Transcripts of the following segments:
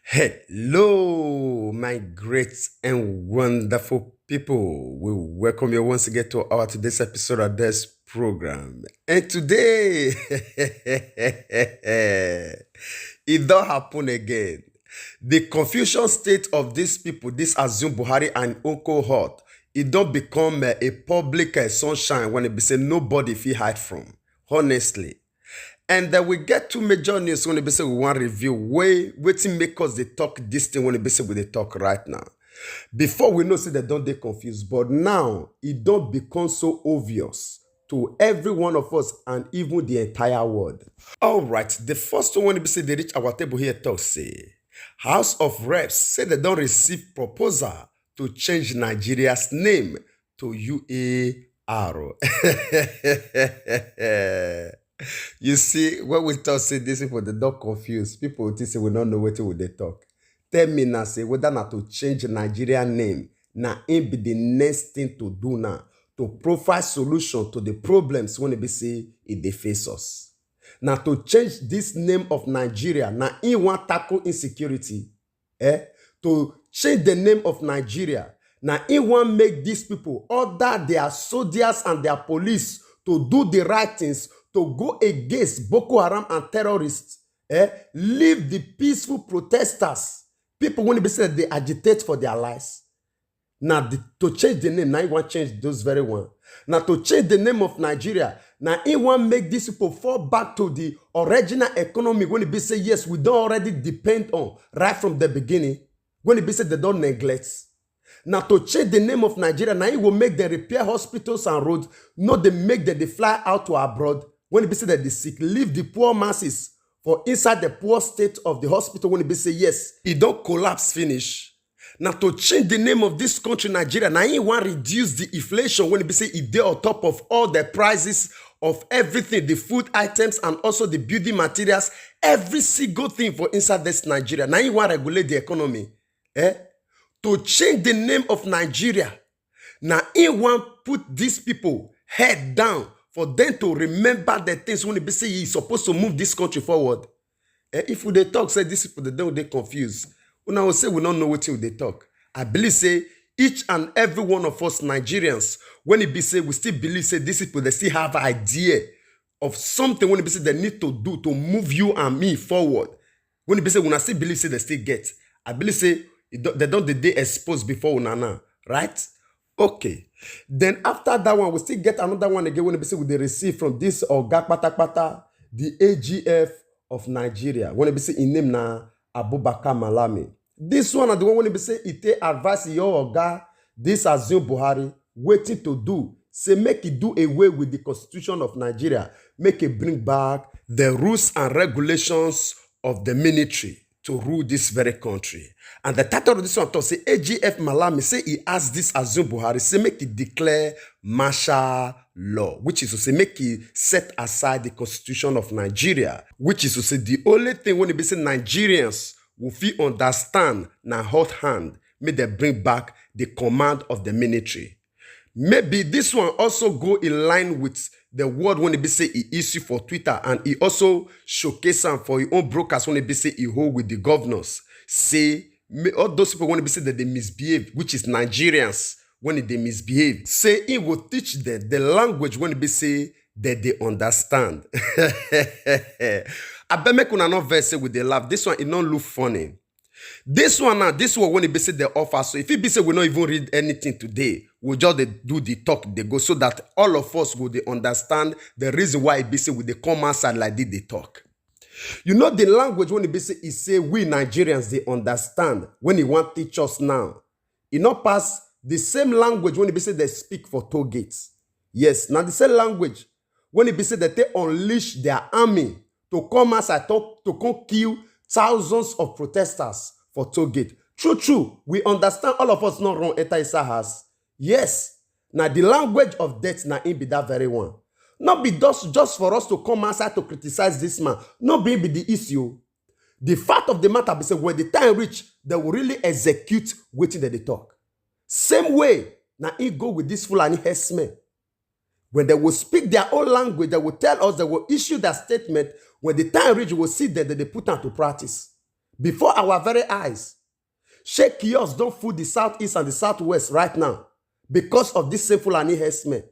Hello, my great and wonderful people. We welcome you once again to our today's episode of this program. And today, it don't happen again. The confusion state of these people, this Assume Buhari and Uncle Hot, it don't become a public sunshine when it be say nobody feel hide from. Honestly. And then we get two major news when they say we want review. Waiting make us they talk this thing when they say we they talk right now. Before we know, say they don't they confused, but now it don't become so obvious to every one of us and even the entire world. All right, the first one when they say they reach our table here talk say House of Reps say they don't receive proposal to change Nigeria's name to UAR. You see, when we talk say this people they don't confused. People will say we don't know what they talk. Tell me now, say whether not to change Nigerian name, now it be the next thing to do now to provide solution to the problems when they say it they face us. Now to change this name of Nigeria, now in want tackle insecurity, to change the name of Nigeria, now in want make these people order their soldiers and their police to do the right things, to go against Boko Haram and terrorists, leave the peaceful protesters, people when they say they agitate for their lives. Now to change the name, now you want to change those very one. Now to change the name of Nigeria, now you want to make these people fall back to the original economy when they say yes, we don't already depend on right from the beginning. When they say they don't neglect. Now to change the name of Nigeria, now it will make them repair hospitals and roads, not they make them they fly out to abroad. When it be say that the sick, leave the poor masses for inside the poor state of the hospital. When it be say yes, it don't collapse finish. Now to change the name of this country, Nigeria, now you want to reduce the inflation when it be say it there on top of all the prices of everything, the food items and also the building materials, every single thing for inside this Nigeria. Now you want to regulate the economy. To change the name of Nigeria, now you want to put these people head down for them to remember the things when they say you're supposed to move this country forward. If we they talk, say these people they confused. When I will say we don't know what they talk. I believe say each and every one of us Nigerians, when it be say we still believe say these people they still have an idea of something when it be say they need to do to move you and me forward. When it be say when I still believe say they still get. I believe say they don't they expose before unana, right? Okay. Then after that one, we still get another one again when we they receive from this Oga Patapata, the AGF of Nigeria. When we say in name na Abubakar Malami. This one are the one when we say it advise your Oga, this Assume Buhari, waiting to do. Say make it do away with the constitution of Nigeria. Make it bring back the rules and regulations of the military to rule this very country. And the title of this one talk say AGF Malami say he asked this Assume Buhari say make it declare martial law, which is to say make it set aside the constitution of Nigeria, which is to say the only thing when they say Nigerians will feel understand na hot hand, may they bring back the command of the military. Maybe this one also go in line with the word when they say he issue for Twitter and he also showcase them for his own brokers when they say he hold with the governors. Say all those people when they say that they misbehave, which is Nigerians when they misbehave. Say he will teach them the language when they say that they understand. I bet make una not verse with the laugh. This one it don't look funny. This one now, this one when it be say the offer. So if it be say we not even read anything today, we'll just do the talk they go so that all of us will understand the reason why it be say with the come outside like this they talk. You know the language when it be say we Nigerians they understand when he want teach us now. It not pass the same language when it be say they speak for toll gates. Yes, now the same language when it be say that they unleash their army to come outside to come kill thousands of protesters for toll gate. True. We understand all of us not wrong Eta Isa has. Yes. Now the language of death now in be that very one. Not be just for us to come outside to criticize this man. Not be the issue. The fact of the matter be say when the time reach, they will really execute waiting that they talk. Same way, now he go with this Fulani herdsmen. When they will speak their own language, they will tell us, they will issue that statement. When the time reach, we will see that they put into practice. before our very eyes. Sheikh Kiosk don't fool the southeast and the southwest right now because of this same Fulani herdsmen.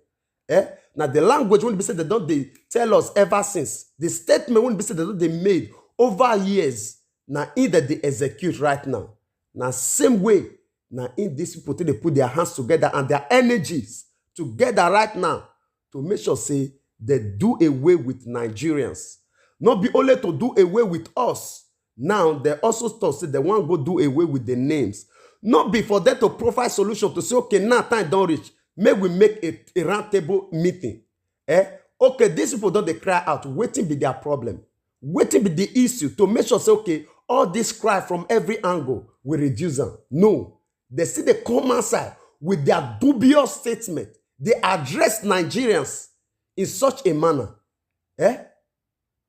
Now the language won't be said they tell us ever since. The statement won't be said they made over years. Now in that they execute right now. Now same way. Now in these people they put their hands together and their energies together right now to make sure say they do away with Nigerians. Not be only to do away with us. Now they also start say they want to go do away with the names. Not be for them to provide solution to say, okay, now time don't reach. May we make a round table meeting. Okay, these people don't they cry out. Waiting be their problem. Waiting be the issue to make sure say, okay, all this cry from every angle will reduce them. No. They see the common side with their dubious statement. They address Nigerians in such a manner.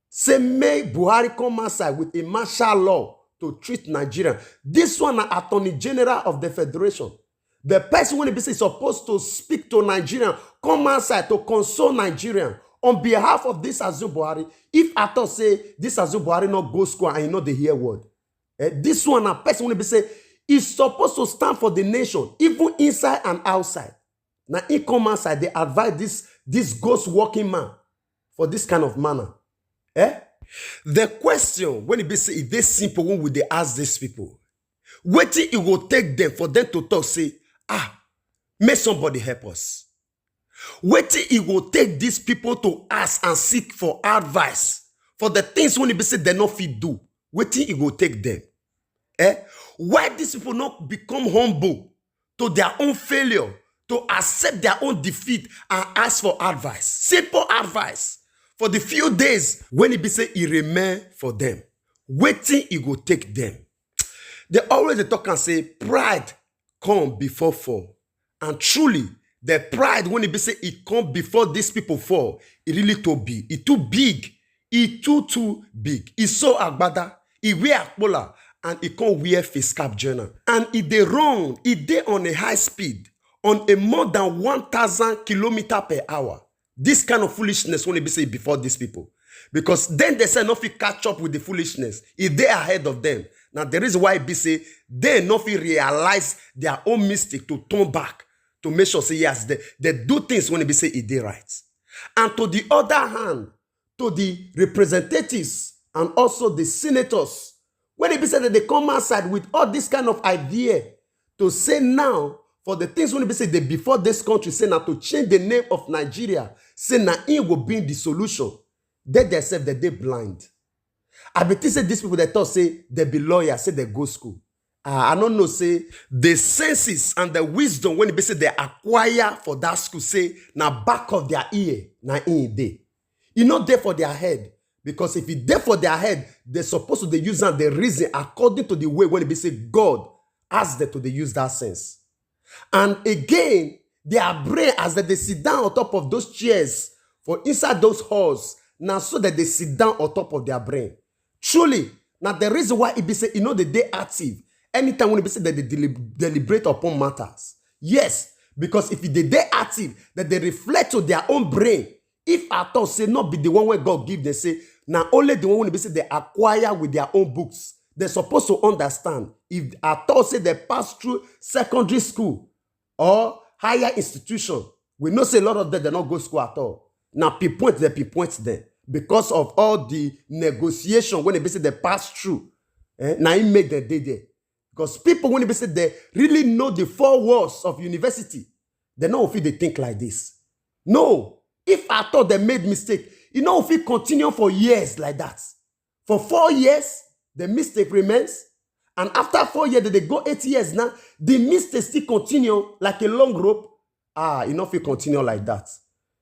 Say may Buhari come outside with a martial law to treat Nigeria. This one is Attorney General of the Federation. The person when is supposed to speak to Nigerian, come outside to console Nigerian on behalf of this Azu Buhari. If I thought say this Azu Buhari not go school and you know they hear word. This one a person when say is supposed to stand for the nation, even inside and outside. Now he come outside, they advise this ghost walking man for this kind of manner. The question when it be say if they simple, when would they ask these people? Waiting it will take them for them to talk, say, may somebody help us. Waiting it will take these people to ask and seek for advice for the things when it be say they not fit do. Waiting it will take them. Why these people not become humble to their own failure, to accept their own defeat and ask for advice? Simple advice. For the few days when it be say it remain for them. Waiting it will take them. They always talk and say pride come before fall. And truly, the pride when it be say it come before these people fall, it really too big. It too big. It too big. It's so agbada. It wear akpola and it can't wear face cap journal. And if they run, if they on a high speed, on a more than 1,000 kilometers per hour. This kind of foolishness when it be say before these people. Because then they say not fit catch up with the foolishness. If they are ahead of them. Now the reason why it be say they not fit realize their own mistake to turn back. To make sure say yes, they do things when it be say it they right. And to the other hand, to the representatives and also the senators, when it be said that they come outside with all this kind of idea to say now, for the things when it be said that before this country say now to change the name of Nigeria, say now it will be the solution. They themselves that they blind. I bet say these people that thought say they be lawyers, say they go school. I don't know, say the senses and the wisdom when it be said they acquire for that school, say now back of their ear, now in day. It's not there for their head. Because if it's there for their head, they're supposed to use the reason according to the way when it be said God asked them to use that sense. And again, their brain as they sit down on top of those chairs for inside those halls, now so that they sit down on top of their brain. Truly, now the reason why it be said, that they active anytime when it be said that they deliberate upon matters. Yes, because if they active, that they reflect to their own brain. If at all say not be the one where God give, they say now only the one when it be said they acquire with their own books. They're supposed to understand. If at all say they pass through secondary school or higher institution, we know say a lot of them they not go school at all. Now pinpoint them because of all the negotiation when they say they pass through. Now it make them day there. Because people when they say they really know the four walls of university, they know if they think like this. No, if I thought they made mistake, if it continue for years like that. For 4 years, the mistake remains. And after 4 years, they go 8 years now, the mistake still continue like a long rope. If it continue like that.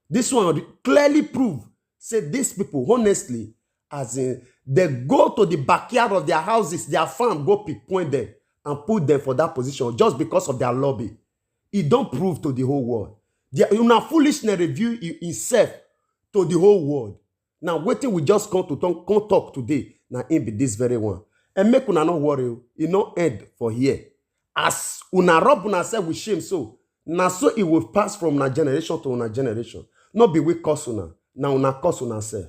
This one clearly prove, say these people, honestly, as in, they go to the backyard of their houses, their farm, go pinpoint them and put them for that position just because of their lobby. It don't prove to the whole world. Una foolishness review itself to the whole world. Now, waiting we just come talk today. Now, in be this very one. And make una not worry. It not end for here. As una rub una self with shame, so now so it will pass from una generation to una generation. Not be we curse una. Now una curse una self.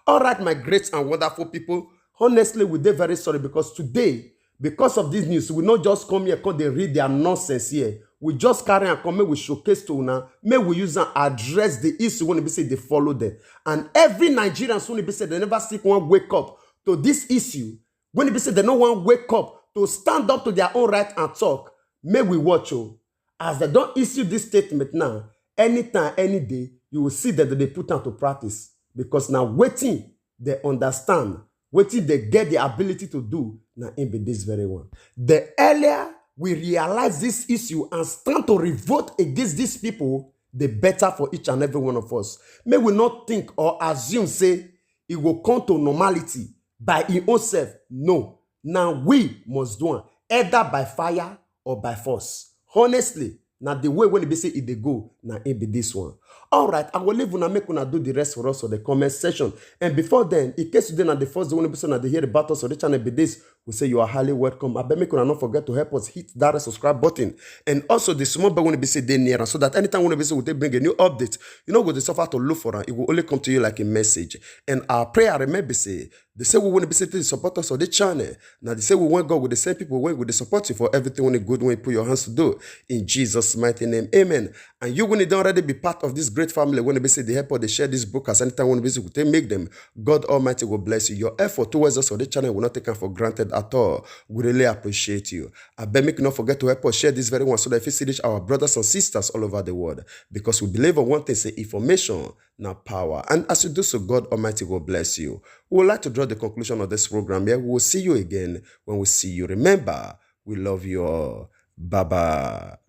All right, my great and wonderful people. Honestly, we dey very sorry because today, because of this news, we not just come here because they read their nonsense here. We just carry and come, make we showcase to una, may we use and address the issue when they say they follow them. And every Nigerian, when they say they never see one wake up to this issue, when they say they no one wake up to stand up to their own right and talk, may we watch you. As they don't issue this statement now, anytime, any day, you will see that they put into practice. Because now waiting, they understand, waiting, they get the ability to do, now in be this very one. The earlier we realize this issue and stand to revolt against these people, the better for each and every one of us. May we not think or assume, say, it will come to normality by its own self. No. Now we must do it, either by fire or by force. Honestly, now the way when it be say it they go, now it be this one. All right, I will leave una make una do the rest for us for the comment section. And before then, in case you didn't the first one episode they hear about us on the channel be this, we say you are highly welcome. I bet make una not forget to help us hit that subscribe button. And also the small bell when it be say they near, so that anytime when it be say we bring a new update, you know go suffer to look for it, it will only come to you like a message. And our prayer remember say, they say we want to be to support us on the channel. Now they say we want God with the same people when we support you for everything when good when you put your hands to do. In Jesus' mighty name, amen. And you when you don't already be part of this great family, when they say they help or they share this book as anytime when they make them, God Almighty will bless you. Your effort towards us on the channel will not take for granted at all. We really appreciate you. I beg make you not forget to help us share this very one so that if you see reach our brothers and sisters all over the world. Because we believe on one thing, say information, now power. And as you do so, God Almighty will bless you. We would like to draw the conclusion of this program here. We will see you again when we see you. Remember, we love you all. Bye-bye.